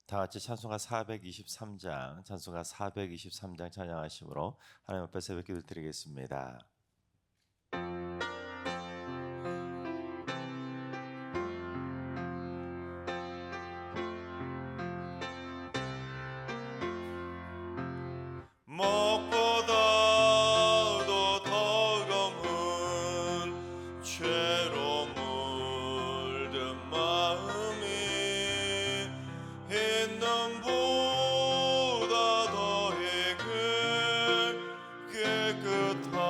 다 같이 찬송가 423장, 찬송가 423장 찬양하심으로 하나님 앞에 새벽 기도를 드리겠습니다. 무엇보다도 더 검은 죄로 물든 마음이 있는 보다 더하게 깨끗하게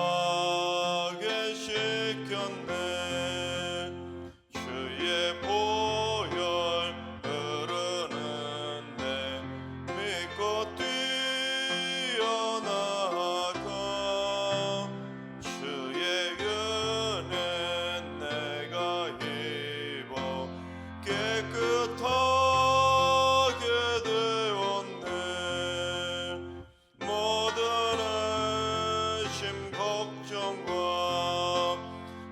씻겼네. 주의 보혈 흐르는데 믿고 뛰어나가. 주의 은혜 내가 입어 깨끗하게 되었네. 모든 의심 걱정과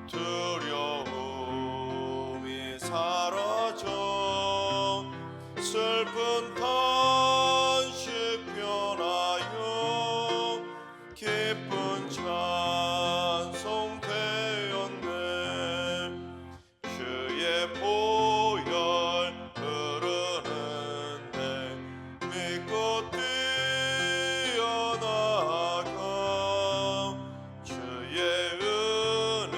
두려움이 사라져 슬픈 탄식 변하여 기쁜 찬송 되었네. 주의 보혈 흐르는데 믿고 뛰어나가. 주의 은혜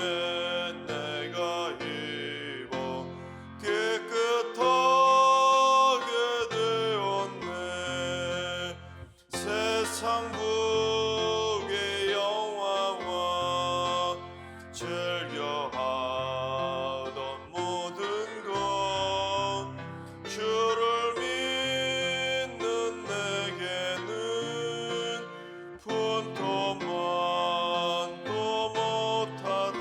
내가 입어 깨끗하게 되었네. 세상 북의 영화와 즐겨하던 모든 것 주를 믿는 내게는 분토만도 못하다.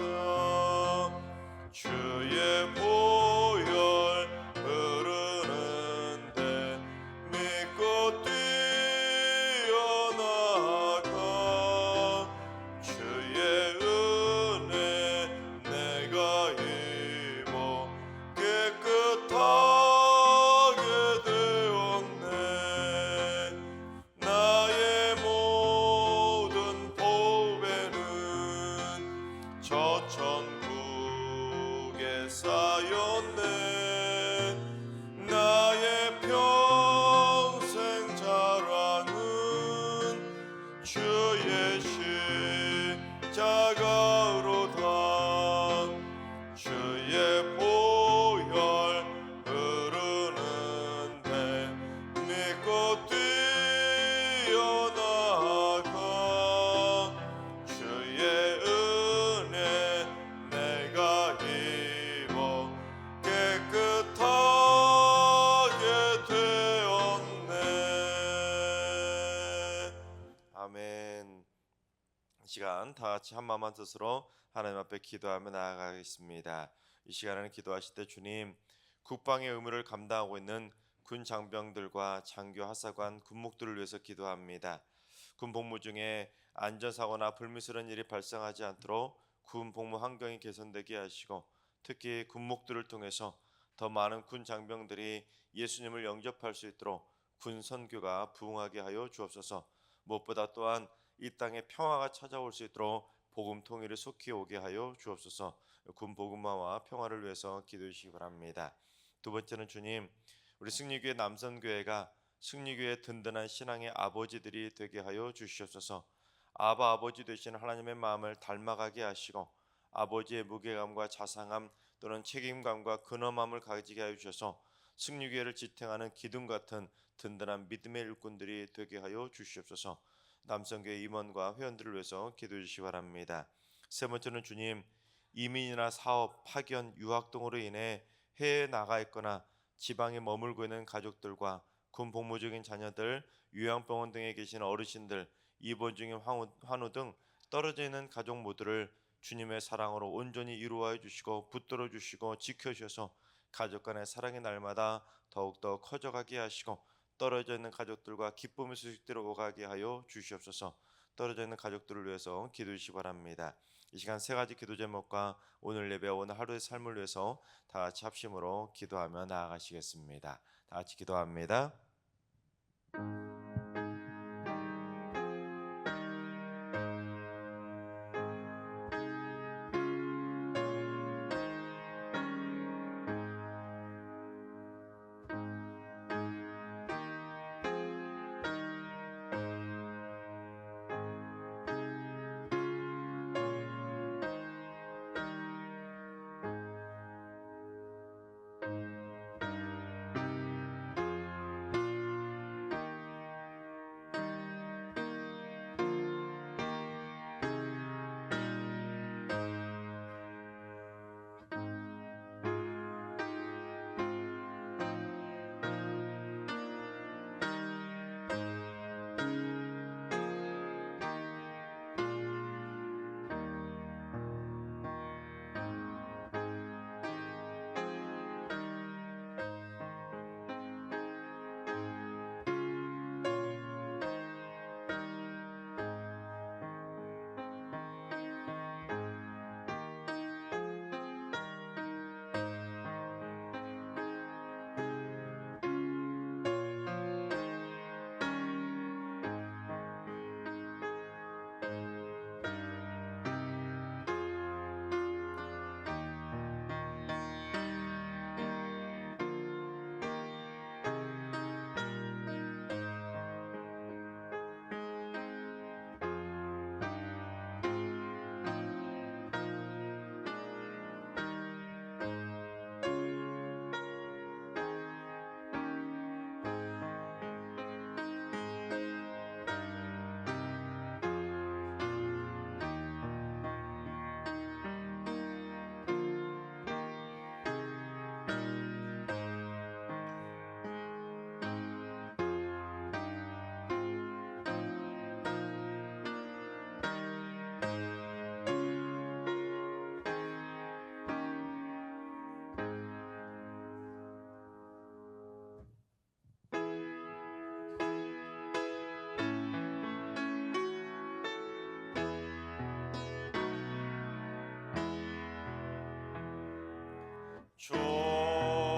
주의 보혈 흐르는데 믿고 뛰어나가. 주의 은혜 내가 입어 깨끗하게 되었네. 나의 모든 보배는 저 천국에 쌓였네. 나의 평생 자랑은 주의 십자가로다. 주의 보혈 흐르는데 믿고 뛰어나가. 주의 은혜 내가 입어 깨끗하게 되었네. 아멘. 이 시간 다 같이 한마음한 뜻으로 하나님 앞에 기도하며 나아가겠습니다. 이 시간에는 기도하실 때 주님, 국방의 의무를 감당하고 있는 군 장병들과 장교 하사관 군목들을 위해서 기도합니다. 군 복무 중에 안전사고나 불미스러운 일이 발생하지 않도록 군 복무 환경이 개선되게 하시고, 특히 군목들을 통해서 더 많은 군 장병들이 예수님을 영접할 수 있도록 군 선교가 부흥하게 하여 주옵소서. 무엇보다 또한 이 땅에 평화가 찾아올 수 있도록 복음 통일이 속히 오게 하여 주옵소서. 군 복음화와 평화를 위해서 기도해 주시기 바랍니다. 두 번째는 주님, 우리 승리교회 남선교회가 승리교회의 든든한 신앙의 아버지들이 되게 하여 주시옵소서. 아바 아버지 되시는 하나님의 마음을 닮아가게 하시고, 아버지의 무게감과 자상함 또는 책임감과 근엄함을 가지게 하여 주셔서 승리교회를 지탱하는 기둥 같은 든든한 믿음의 일꾼들이 되게 하여 주시옵소서. 남성교회 임원과 회원들을 위해서 기도해 주시기 바랍니다. 세 번째는 주님, 이민이나 사업, 파견, 유학 등으로 인해 해외에 나가 있거나 지방에 머물고 있는 가족들과 군 복무 중인 자녀들, 요양병원 등에 계신 어르신들, 입원 중인 환우 등 떨어져 있는 가족 모두를 주님의 사랑으로 온전히 이루어 주시고 붙들어 주시고 지켜주셔서 가족 간의 사랑의 날마다 더욱더 커져가게 하시고, 떨어져 있는 가족들과 기쁨의 소식들을 오가게 하여 주시옵소서. 떨어져 있는 가족들을 위해서 기도해 주시기 바랍니다. 이 시간 세 가지 기도 제목과 오늘 예배, 오늘 하루의 삶을 위해서 다 같이 합심으로 기도하며 나아가시겠습니다. 다 같이 기도합니다.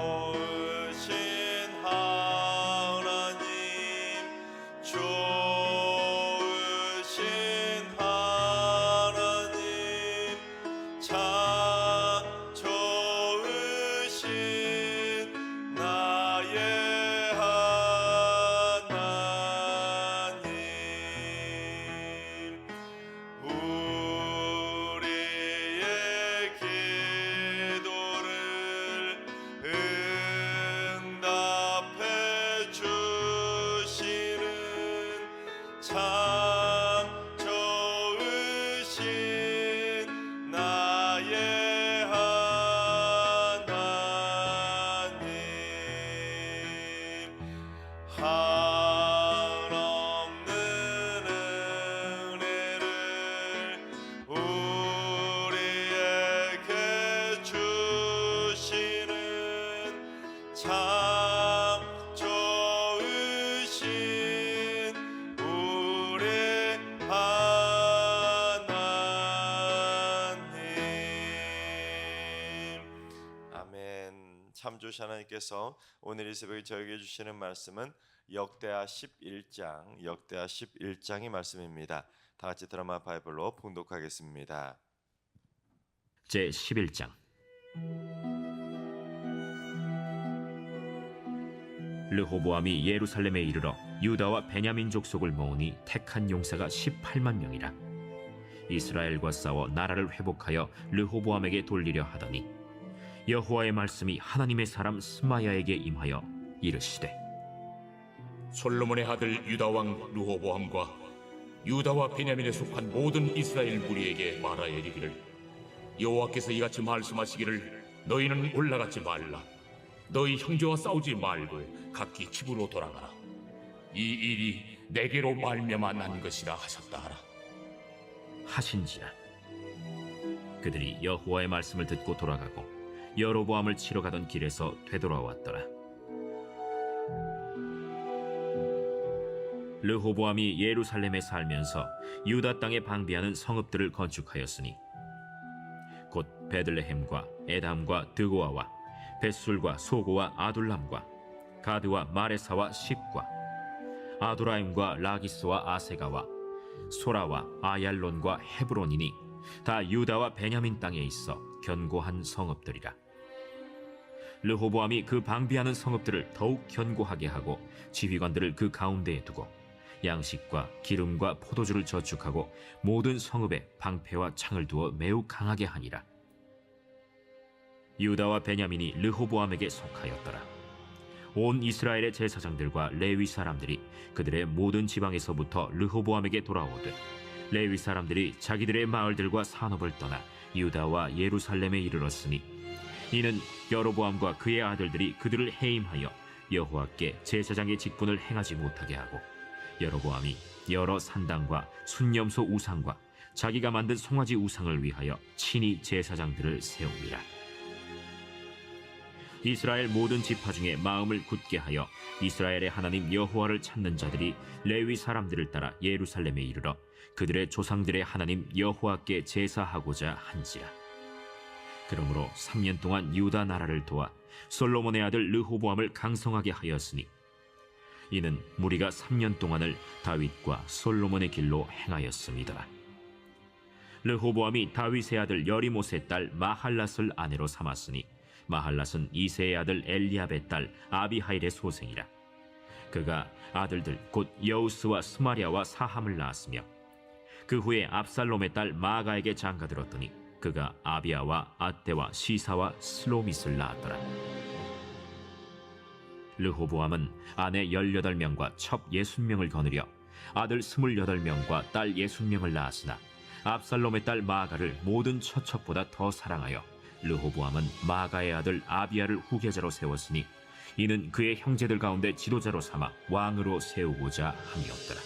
좋으신 하나님, 좋으신 하나님, 참 좋으신 나의 하나님, 우리의 기도를 응답해 주시는 참 좋으신 나의 하나님, 한없는 은혜를 우리에게 주시는 참 좋으신 우리 하나님. 아멘. 참 좋으신 하나님께서 오늘 이 새벽에 저에게 주시는 말씀은 역대하 11장의 말씀입니다. 다 같이 드라마 바이블로 봉독하겠습니다. 제 11장. 르호보암이 예루살렘에 이르러 유다와 베냐민 족속을 모으니 택한 용사가 18만 명이라. 이스라엘과 싸워 나라를 회복하여 르호보암에게 돌리려 하더니 여호와의 말씀이 하나님의 사람 스마야에게 임하여 이르시되, 솔로몬의 아들 유다 왕 르호보암과 유다와 베냐민에 속한 모든 이스라엘 무리에게 말하여 이르기를, 여호와께서 이같이 말씀하시기를, 너희는 올라가지 말라. 너희 형제와 싸우지 말고 각기 집으로 돌아가라. 이 일이 내게로 말미암아 난 것이라 하셨다 하라. 하신지라. 그들이 여호와의 말씀을 듣고 돌아가고 여로보암을 치러 가던 길에서 되돌아왔더라. 르호보암이 예루살렘에 살면서 유다 땅에 방비하는 성읍들을 건축하였으니 곧 베들레헴과 에담과 드고아와 벳술과 소고와 아둘람과 가드와 마레사와 십과 아도라임과 라기스와 아세가와 소라와 아얄론과 헤브론이니 다 유다와 베냐민 땅에 있어 견고한 성읍들이라. 르호보암이 그 방비하는 성읍들을 더욱 견고하게 하고 지휘관들을 그 가운데에 두고 양식과 기름과 포도주를 저축하고 모든 성읍에 방패와 창을 두어 매우 강하게 하니라. 유다와 베냐민이 르호보암에게 속하였더라. 온 이스라엘의 제사장들과 레위 사람들이 그들의 모든 지방에서부터 르호보암에게 돌아오되 레위 사람들이 자기들의 마을들과 산업을 떠나 유다와 예루살렘에 이르렀으니 이는 여로보암과 그의 아들들이 그들을 해임하여 여호와께 제사장의 직분을 행하지 못하게 하고 여로보암이 여러 산당과 순념소 우상과 자기가 만든 송아지 우상을 위하여 친히 제사장들을 세웁니다. 이스라엘 모든 지파 중에 마음을 굳게 하여 이스라엘의 하나님 여호와를 찾는 자들이 레위 사람들을 따라 예루살렘에 이르러 그들의 조상들의 하나님 여호와께 제사하고자 한지라. 그러므로 3년 동안 유다 나라를 도와 솔로몬의 아들 르호보암을 강성하게 하였으니 이는 무리가 3년 동안을 다윗과 솔로몬의 길로 행하였습니다. 르호보암이 다윗의 아들 여리못의 딸 마할랏을 아내로 삼았으니 마할랏은 이새의 아들 엘리압의 딸 아비하일의 소생이라. 그가 아들들 곧 여우스와 스마리아와 사함을 낳았으며 그 후에 압살롬의 딸 마아가에게 장가들었더니 그가 아비아와 아떼와 시사와 슬로밋을 낳았더라. 르호보암은 아내 18명과 첩 60명을 거느려 아들 28명과 딸 60명을 낳았으나 압살롬의 딸 마아가를 모든 처첩보다 더 사랑하여 르호보암은 마아가의 아들 아비아를 후계자로 세웠으니 이는 그의 형제들 가운데 지도자로 삼아 왕으로 세우고자 함이었더라.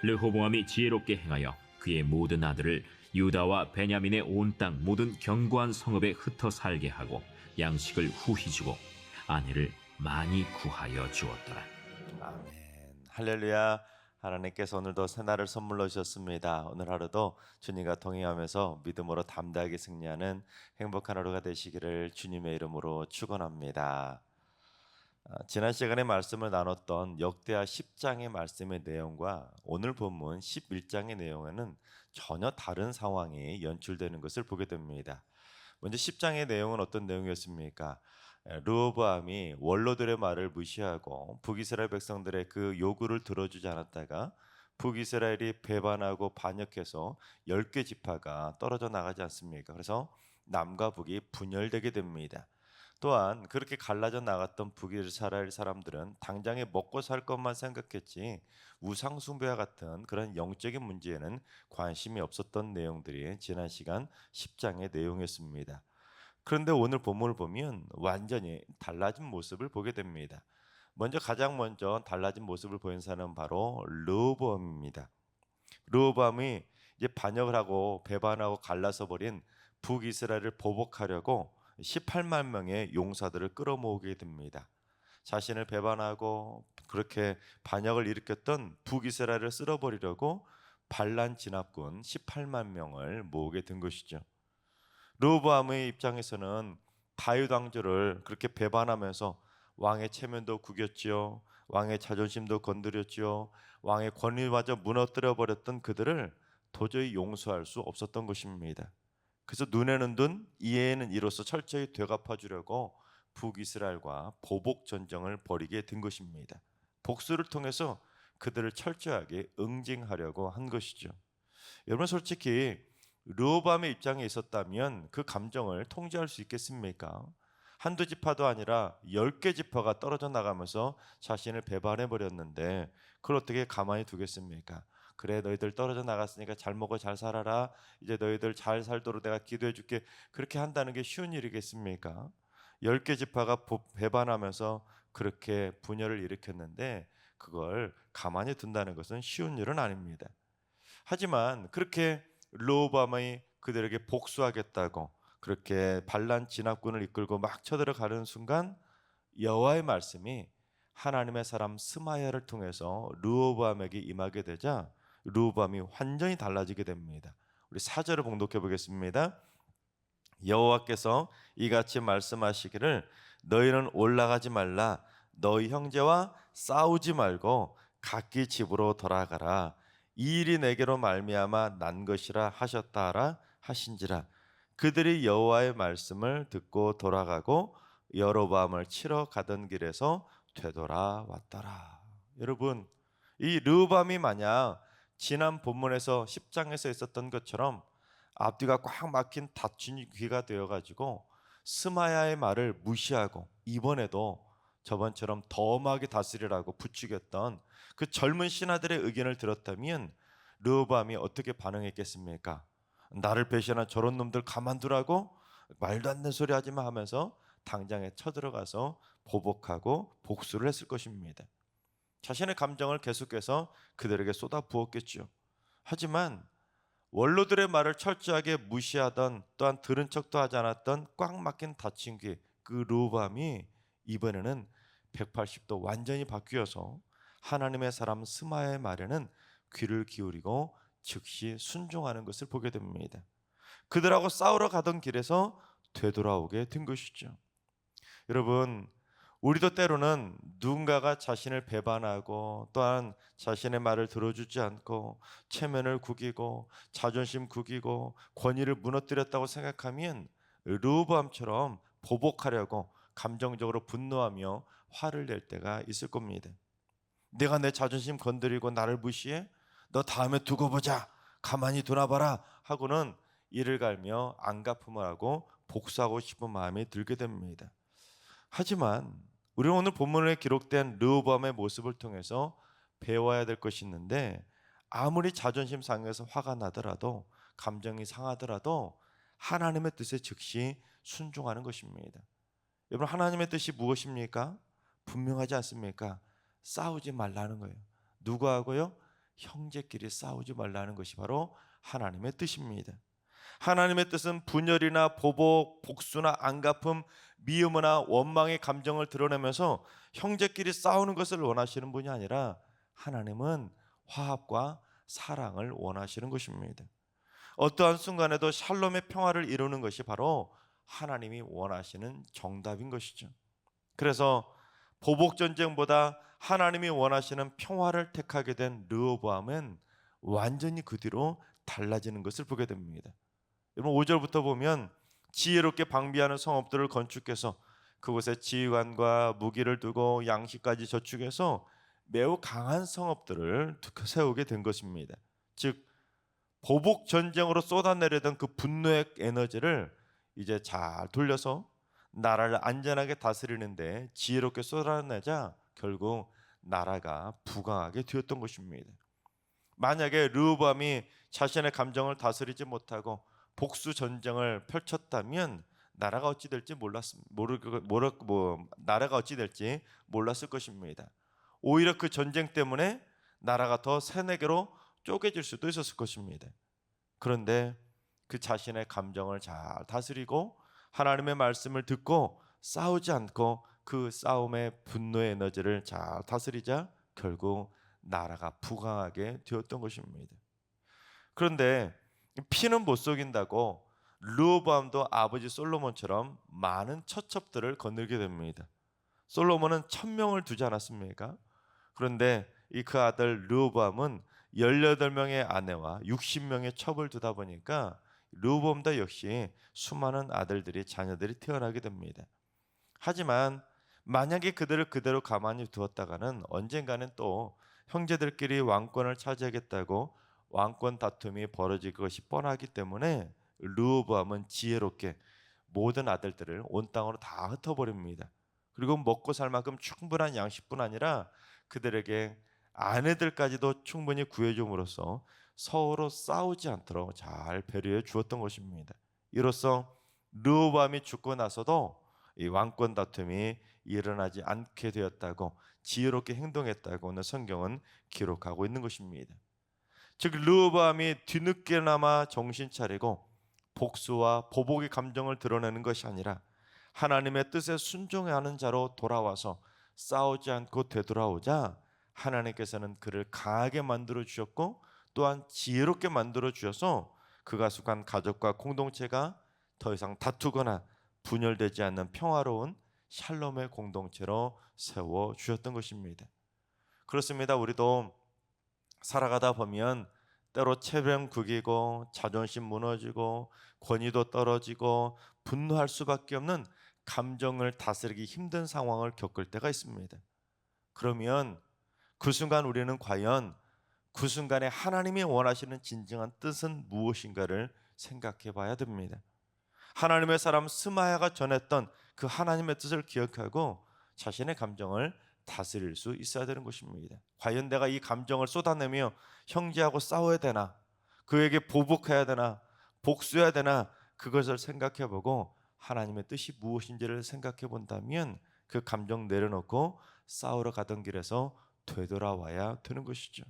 르호보암이 지혜롭게 행하여 그의 모든 아들을 유다와 베냐민의 온 땅 모든 견고한 성읍에 흩어 살게 하고 양식을 후히 주고 아내를 많이 구하여 주었더라. 아멘. 할렐루야. 하나님께서 오늘도 새날을 선물로 주셨습니다. 오늘 하루도 주님과 동행하면서 믿음으로 담대하게 승리하는 행복한 하루가 되시기를 주님의 이름으로 축원합니다. 지난 시간에 말씀을 나눴던 역대하 10장의 말씀의 내용과 오늘 본문 11장의 내용에는 전혀 다른 상황이 연출되는 것을 보게 됩니다. 먼저 10장의 내용은 어떤 내용이었습니까? 르호보암이 원로들의 말을 무시하고 북이스라엘 백성들의 그 요구를 들어주지 않았다가 북이스라엘이 배반하고 반역해서 10개 지파가 떨어져 나가지 않습니까? 그래서 남과 북이 분열되게 됩니다. 또한 그렇게 갈라져 나갔던 북이스라엘 사람들은 당장에 먹고 살 것만 생각했지 우상 숭배와 같은 그런 영적인 문제에는 관심이 없었던 내용들이 지난 시간 10장의 내용이었습니다. 그런데 오늘 본문을 보면 완전히 달라진 모습을 보게 됩니다. 가장 먼저 달라진 모습을 보인 사람은 바로 르호보암입니다. 르호보암이 이제 반역을 하고 배반하고 갈라서 버린 북이스라엘을 보복하려고 18만 명의 용사들을 끌어모으게 됩니다. 자신을 배반하고 그렇게 반역을 일으켰던 북이스라엘을 쓸어버리려고 반란 진압군 18만 명을 모으게 된 것이죠. 르호보암의 입장에서는 다윗 왕조를 그렇게 배반하면서 왕의 체면도 구겼지요. 왕의 자존심도 건드렸지요. 왕의 권위마저 무너뜨려 버렸던 그들을 도저히 용서할 수 없었던 것입니다. 그래서 눈에는 눈, 이에는 이로써 철저히 되갚아 주려고 북이스라엘과 보복 전쟁을 벌이게 된 것입니다. 복수를 통해서 그들을 철저하게 응징하려고 한 것이죠. 여러분 솔직히 르호보암의 입장에 있었다면 그 감정을 통제할 수 있겠습니까? 한두 지파도 아니라 10개 지파가 떨어져 나가면서 자신을 배반해 버렸는데 그걸 어떻게 가만히 두겠습니까? 그래 너희들 떨어져 나갔으니까 잘 먹어 잘 살아라. 이제 너희들 잘 살도록 내가 기도해 줄게. 그렇게 한다는 게 쉬운 일이겠습니까? 10개 지파가 배반하면서 그렇게 분열을 일으켰는데 그걸 가만히 둔다는 것은 쉬운 일은 아닙니다. 하지만 그렇게 르호보암이 그들에게 복수하겠다고 그렇게 반란 진압군을 이끌고 막 쳐들어가는 순간 여호와의 말씀이 하나님의 사람 스마야를 통해서 르호보암에게 임하게 되자 르호보암이 완전히 달라지게 됩니다. 우리 4절을 봉독해 보겠습니다. 여호와께서 이같이 말씀하시기를 너희는 올라가지 말라. 너희 형제와 싸우지 말고 각기 집으로 돌아가라. 이 일이 내게로 말미암아 난 것이라 하셨다라 하신지라. 그들이 여호와의 말씀을 듣고 돌아가고 여로보암을 치러 가던 길에서 되돌아왔더라. 여러분, 이 르호보암이 만약 지난 본문에서 10장에서 있었던 것처럼 앞뒤가 꽉 막힌 닫힌 귀가 되어가지고 스마야의 말을 무시하고 이번에도 저번처럼 더 엄하게 다스리라고 부추겼던 그 젊은 신하들의 의견을 들었다면 르호보암이 어떻게 반응했겠습니까? 나를 배신한 저런 놈들 가만두라고 말도 안 되는 소리 하지 마 하면서 당장에 쳐들어가서 보복하고 복수를 했을 것입니다. 자신의 감정을 계속해서 그들에게 쏟아 부었겠죠. 하지만 원로들의 말을 철저하게 무시하던, 또한 들은 척도 하지 않았던 꽉 막힌 닫힌 귀, 그 르호보암이 이번에는 180도 완전히 바뀌어서 하나님의 사람 스마야의 말에는 귀를 기울이고 즉시 순종하는 것을 보게 됩니다. 그들하고 싸우러 가던 길에서 되돌아오게 된 것이죠. 여러분, 우리도 때로는 누군가가 자신을 배반하고 또한 자신의 말을 들어주지 않고 체면을 구기고 자존심 구기고 권위를 무너뜨렸다고 생각하면 르호보암처럼 보복하려고 감정적으로 분노하며 화를 낼 때가 있을 겁니다. 내가 내 자존심 건드리고 나를 무시해? 너 다음에 두고 보자. 가만히 두나봐라 하고는 이를 갈며 안갚음을 하고 복수하고 싶은 마음이 들게 됩니다. 하지만 우리는 오늘 본문에 기록된 르호보암의 모습을 통해서 배워야 될 것이 있는데, 아무리 자존심 상해서 화가 나더라도 감정이 상하더라도 하나님의 뜻에 즉시 순종하는 것입니다. 여러분, 하나님의 뜻이 무엇입니까? 분명하지 않습니까? 싸우지 말라는 거예요. 누구하고요? 형제끼리 싸우지 말라는 것이 바로 하나님의 뜻입니다. 하나님의 뜻은 분열이나 보복, 복수나 안갚음, 미움이나 원망의 감정을 드러내면서 형제끼리 싸우는 것을 원하시는 분이 아니라 하나님은 화합과 사랑을 원하시는 것입니다. 어떠한 순간에도 샬롬의 평화를 이루는 것이 바로 하나님이 원하시는 정답인 것이죠. 그래서 보복 전쟁보다 하나님이 원하시는 평화를 택하게 된 르호보암은 완전히 그 뒤로 달라지는 것을 보게 됩니다. 여러분, 5절부터 보면 지혜롭게 방비하는 성읍들을 건축해서 그곳에 지휘관과 무기를 두고 양식까지 저축해서 매우 강한 성읍들을 세우게 된 것입니다. 즉, 보복 전쟁으로 쏟아내려던 그 분노의 에너지를 이제 잘 돌려서 나라를 안전하게 다스리는데 지혜롭게 쏟아내자 결국 나라가 부강하게 되었던 것입니다. 만약에 르호보암이 자신의 감정을 다스리지 못하고 복수 전쟁을 펼쳤다면 나라가 어찌 될지 나라가 어찌 될지 몰랐을 것입니다. 오히려 그 전쟁 때문에 나라가 더 세네 개로 쪼개질 수도 있었을 것입니다. 그런데 그 자신의 감정을 잘 다스리고 하나님의 말씀을 듣고 싸우지 않고 그 싸움의 분노의 에너지를 잘 다스리자 결국 나라가 부강하게 되었던 것입니다. 그런데 피는 못 속인다고 르호보암도 아버지 솔로몬처럼 많은 처첩들을 거느리게 됩니다. 솔로몬은 1000명을 두지 않았습니까? 그런데 그 아들 르호보암은 18명의 아내와 60명의 첩을 두다 보니까 르호보암도 역시 수많은 아들들이 자녀들이 태어나게 됩니다. 하지만 만약에 그들을 그대로 가만히 두었다가는 언젠가는 또 형제들끼리 왕권을 차지하겠다고 왕권 다툼이 벌어질 것이 뻔하기 때문에 르호보암은 지혜롭게 모든 아들들을 온 땅으로 다 흩어버립니다. 그리고 먹고 살 만큼 충분한 양식뿐 아니라 그들에게 아내들까지도 충분히 구해줌으로써 서로 싸우지 않도록 잘 배려해 주었던 것입니다. 이로써 르호보암이 죽고 나서도 이 왕권 다툼이 일어나지 않게 되었다고, 지혜롭게 행동했다고 오늘 성경은 기록하고 있는 것입니다. 즉, 르호보암이 뒤늦게나마 정신 차리고 복수와 보복의 감정을 드러내는 것이 아니라 하나님의 뜻에 순종하는 자로 돌아와서 싸우지 않고 되돌아오자 하나님께서는 그를 강하게 만들어 주셨고 또한 지혜롭게 만들어 주셔서 그가 속한 가족과 공동체가 더 이상 다투거나 분열되지 않는 평화로운 샬롬의 공동체로 세워 주셨던 것입니다. 그렇습니다. 우리도 살아가다 보면 때로 체면 구기고 자존심 무너지고 권위도 떨어지고 분노할 수밖에 없는 감정을 다스리기 힘든 상황을 겪을 때가 있습니다. 그러면 그 순간 우리는 과연 그 순간에 하나님이 원하시는 진정한 뜻은 무엇인가를 생각해 봐야 됩니다. 하나님의 사람 스마야가 전했던 그 하나님의 뜻을 기억하고 자신의 감정을 다스릴 수 있어야 되는 것입니다. 과연 내가 이 감정을 쏟아내며 형제하고 싸워야 되나? 그에게 보복해야 되나? 복수해야 되나? 그것을 생각해 보고 하나님의 뜻이 무엇인지를 생각해 본다면 그 감정 내려놓고 싸우러 가던 길에서 되돌아와야 되는 것이죠.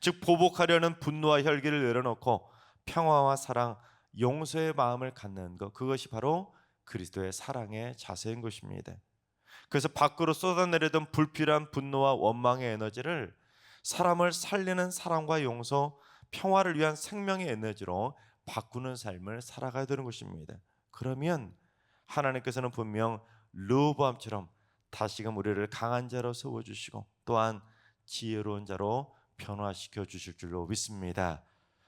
즉 보복하려는 분노와 혈기를 내려놓고 평화와 사랑, 용서의 마음을 갖는 것, 그것이 바로 그리스도의 사랑의 자세인 것입니다. 그래서 밖으로 쏟아내려던 불필요한 분노와 원망의 에너지를 사람을 살리는 사랑과 용서, 평화를 위한 생명의 에너지로 바꾸는 삶을 살아가야 되는 것입니다. 그러면 하나님께서는 분명 르호보암처럼 다시금 우리를 강한 자로 세워주시고 또한 지혜로운 자로 변화시켜 주실 줄로 믿습니다.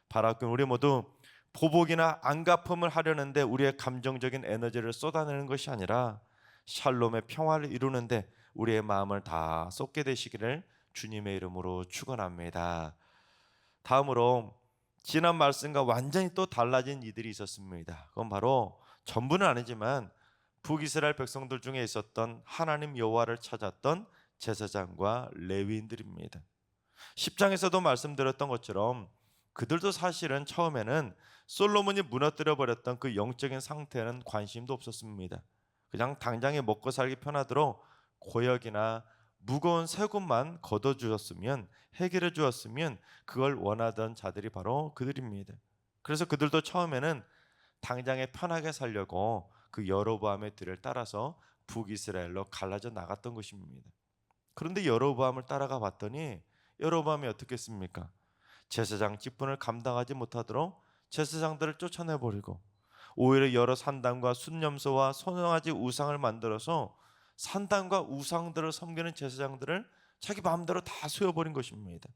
바라옵기는 우리 모두 보복이나 안갚음을 하려는데 우리의 감정적인 에너지를 쏟아내는 것이 아니라 샬롬의 평화를 이루는데 우리의 마음을 다 쏟게 되시기를 주님의 이름으로 축원합니다. 다음으로 지난 말씀과 완전히 또 달라진 이들이 있었습니다. 그건 바로 전부는 아니지만 북이스라엘 백성들 중에 있었던 하나님 여호와를 찾았던 제사장과 레위인들입니다. 10장에서도 말씀드렸던 것처럼 그들도 사실은 처음에는 솔로몬이 무너뜨려 버렸던 그 영적인 상태는 관심도 없었습니다. 그냥 당장에 먹고 살기 편하도록 고역이나 무거운 세금만 걷어주었으면, 해결해 주었으면 그걸 원하던 자들이 바로 그들입니다. 그래서 그들도 처음에는 당장에 편하게 살려고 그 여로보암의 뒤를 따라서 북이스라엘로 갈라져 나갔던 것입니다. 그런데 여로보암을 따라가 봤더니 여로보암이 어떻게 했습니까? 제사장 직분을 감당하지 못하도록 제사장들을 쫓아내버리고 오히려 여러 산당과 순념소와 손송아지 우상을 만들어서 산당과 우상들을 섬기는 제사장들을 자기 마음대로 다 세워버린 것입니다.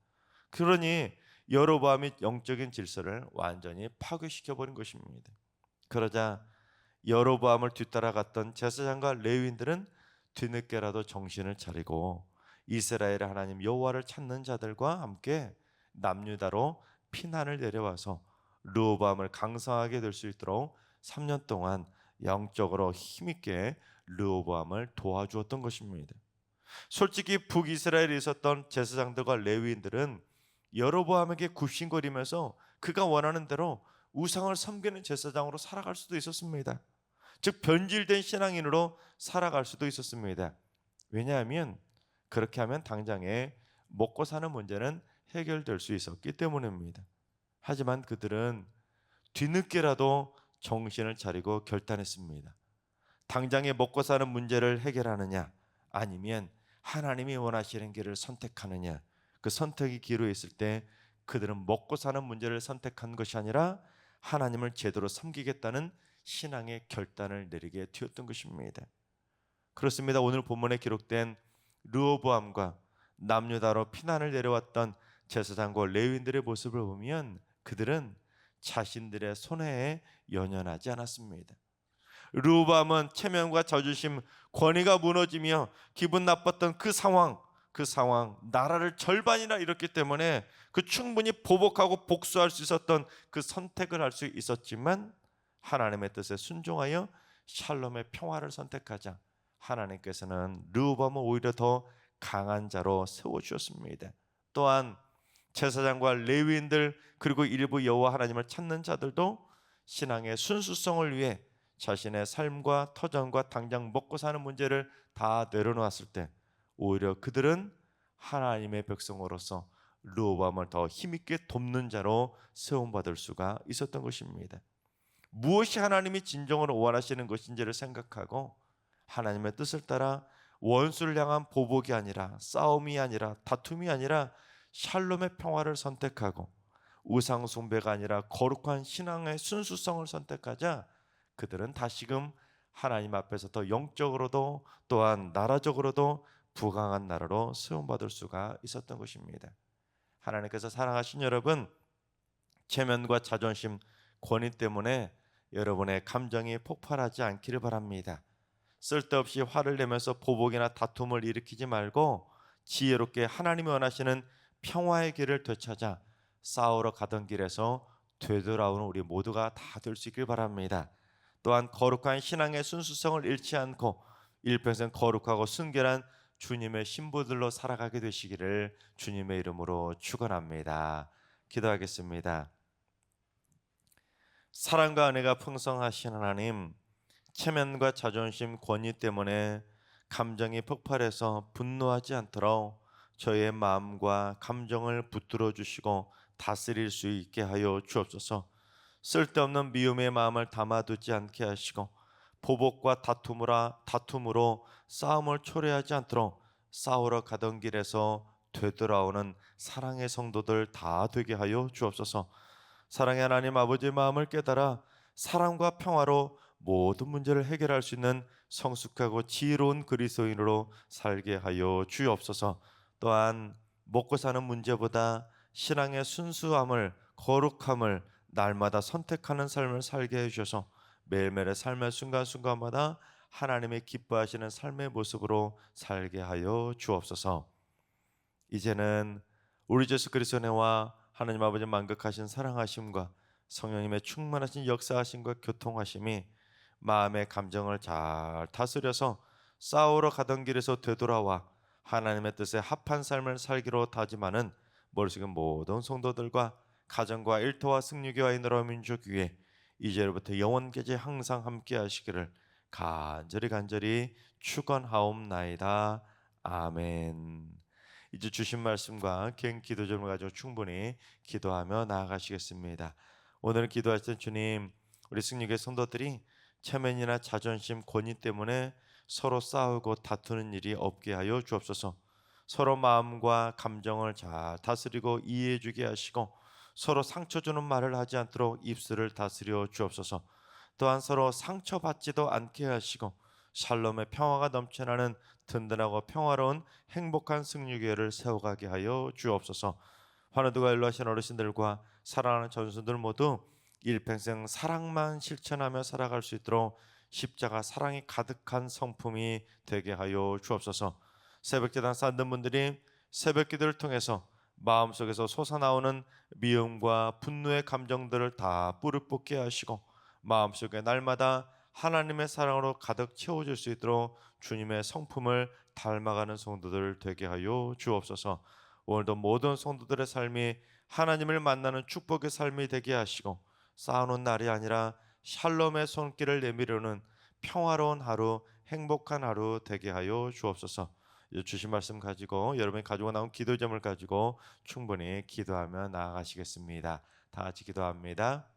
그러니 여로보암이 영적인 질서를 완전히 파괴시켜버린 것입니다. 그러자 여로보암을 뒤따라갔던 제사장과 레위인들은 뒤늦게라도 정신을 차리고 이스라엘의 하나님 여호와를 찾는 자들과 함께 남유다로 피난을 내려와서 르호보암을 강성하게 될 수 있도록 3년 동안 영적으로 힘있게 르호보암을 도와주었던 것입니다. 솔직히 북이스라엘에 있었던 제사장들과 레위인들은 여로보암에게 굽신거리면서 그가 원하는 대로 우상을 섬기는 제사장으로 살아갈 수도 있었습니다. 즉 변질된 신앙인으로 살아갈 수도 있었습니다. 왜냐하면 그렇게 하면 당장에 먹고 사는 문제는 해결될 수 있었기 때문입니다. 하지만 그들은 뒤늦게라도 정신을 차리고 결단했습니다. 당장에 먹고 사는 문제를 해결하느냐 아니면 하나님이 원하시는 길을 선택하느냐, 그 선택이 기로에 있을 때 그들은 먹고 사는 문제를 선택한 것이 아니라 하나님을 제대로 섬기겠다는 신앙의 결단을 내리게 되었던 것입니다. 그렇습니다. 오늘 본문에 기록된 르호보암과 남유다로 피난을 내려왔던 제사장과 레위인들의 모습을 보면 그들은 자신들의 손해에 연연하지 않았습니다. 르호보암은 체면과 자존심, 권위가 무너지며 기분 나빴던 그 상황, 나라를 절반이나 잃었기 때문에 그 충분히 보복하고 복수할 수 있었던 그 선택을 할 수 있었지만 하나님의 뜻에 순종하여 샬롬의 평화를 선택하자 하나님께서는 르호보암을 오히려 더 강한 자로 세워주셨습니다. 또한 제사장과 레위인들 그리고 일부 여호와 하나님을 찾는 자들도 신앙의 순수성을 위해 자신의 삶과 터전과 당장 먹고 사는 문제를 다 내려놓았을 때 오히려 그들은 하나님의 백성으로서 르호보암을 더 힘있게 돕는 자로 세움받을 수가 있었던 것입니다. 무엇이 하나님이 진정으로 원하시는 것인지를 생각하고 하나님의 뜻을 따라 원수를 향한 보복이 아니라 싸움이 아니라 다툼이 아니라 샬롬의 평화를 선택하고 우상 숭배가 아니라 거룩한 신앙의 순수성을 선택하자 그들은 다시금 하나님 앞에서 더 영적으로도 또한 나라적으로도 부강한 나라로 세움받을 수가 있었던 것입니다. 하나님께서 사랑하신 여러분, 체면과 자존심, 권위 때문에 여러분의 감정이 폭발하지 않기를 바랍니다. 쓸데없이 화를 내면서 보복이나 다툼을 일으키지 말고 지혜롭게 하나님이 원하시는 평화의 길을 되찾아 싸우러 가던 길에서 되돌아오는 우리 모두가 다 될 수 있길 바랍니다. 또한 거룩한 신앙의 순수성을 잃지 않고 일평생 거룩하고 순결한 주님의 신부들로 살아가게 되시기를 주님의 이름으로 축원합니다. 기도하겠습니다. 사랑과 은혜가 풍성하신 하나님, 체면과 자존심, 권위 때문에 감정이 폭발해서 분노하지 않도록 저의 마음과 감정을 붙들어 주시고 다스릴 수 있게 하여 주옵소서. 쓸데없는 미움의 마음을 담아두지 않게 하시고 보복과 다툼으로 싸움을 초래하지 않도록 싸우러 가던 길에서 되돌아오는 사랑의 성도들 다 되게 하여 주옵소서. 사랑의 하나님 아버지의 마음을 깨달아 사랑과 평화로 모든 문제를 해결할 수 있는 성숙하고 지혜로운 그리스도인으로 살게 하여 주옵소서. 또한 먹고 사는 문제보다 신앙의 순수함을, 거룩함을 날마다 선택하는 삶을 살게 해주셔서 매일매일의 삶의 순간순간마다 하나님의 기뻐하시는 삶의 모습으로 살게 하여 주옵소서. 이제는 우리 주 예수 그리스도의 은혜와 하나님 아버지 만극하신 사랑하심과 성령님의 충만하신 역사하심과 교통하심이 마음의 감정을 잘 다스려서 싸우러 가던 길에서 되돌아와 하나님의 뜻에 합한 삶을 살기로 다짐하는 머릿속의 모든 성도들과 가정과 일터와 승리교와 이 나라 민족 위에 이제로부터 영원까지 항상 함께 하시기를 간절히 축원하옵나이다. 아멘. 이제 주신 말씀과 개인 기도 점을 가지고 충분히 기도하며 나아가시겠습니다. 오늘 기도할 때 주님, 우리 승리교회 성도들이 체면이나 자존심, 권위 때문에 서로 싸우고 다투는 일이 없게 하여 주옵소서. 서로 마음과 감정을 잘 다스리고 이해해 주게 하시고 서로 상처 주는 말을 하지 않도록 입술을 다스려 주옵소서. 또한 서로 상처받지도 않게 하시고 샬롬의 평화가 넘쳐나는 든든하고 평화로운 행복한 승리교회를 세워가게 하여 주옵소서. 환우두가 일로하신 어르신들과 사랑하는 전수들 모두 일평생 사랑만 실천하며 살아갈 수 있도록 십자가 사랑이 가득한 성품이 되게 하여 주옵소서. 새벽제단 쌓는 분들이 새벽기도를 통해서 마음속에서 솟아나오는 미움과 분노의 감정들을 다 뿌리 뽑게 하시고 마음속에 날마다 하나님의 사랑으로 가득 채워질 수 있도록 주님의 성품을 닮아가는 성도들 되게 하여 주옵소서. 오늘도 모든 성도들의 삶이 하나님을 만나는 축복의 삶이 되게 하시고 싸우는 날이 아니라 샬롬의 손길을 내미려는 평화로운 하루, 행복한 하루 되게 하여 주옵소서. 주신 말씀 가지고 여러분이 가지고 나온 기도 제목을 가지고 충분히 기도하며 나아가시겠습니다. 다 같이 기도합니다.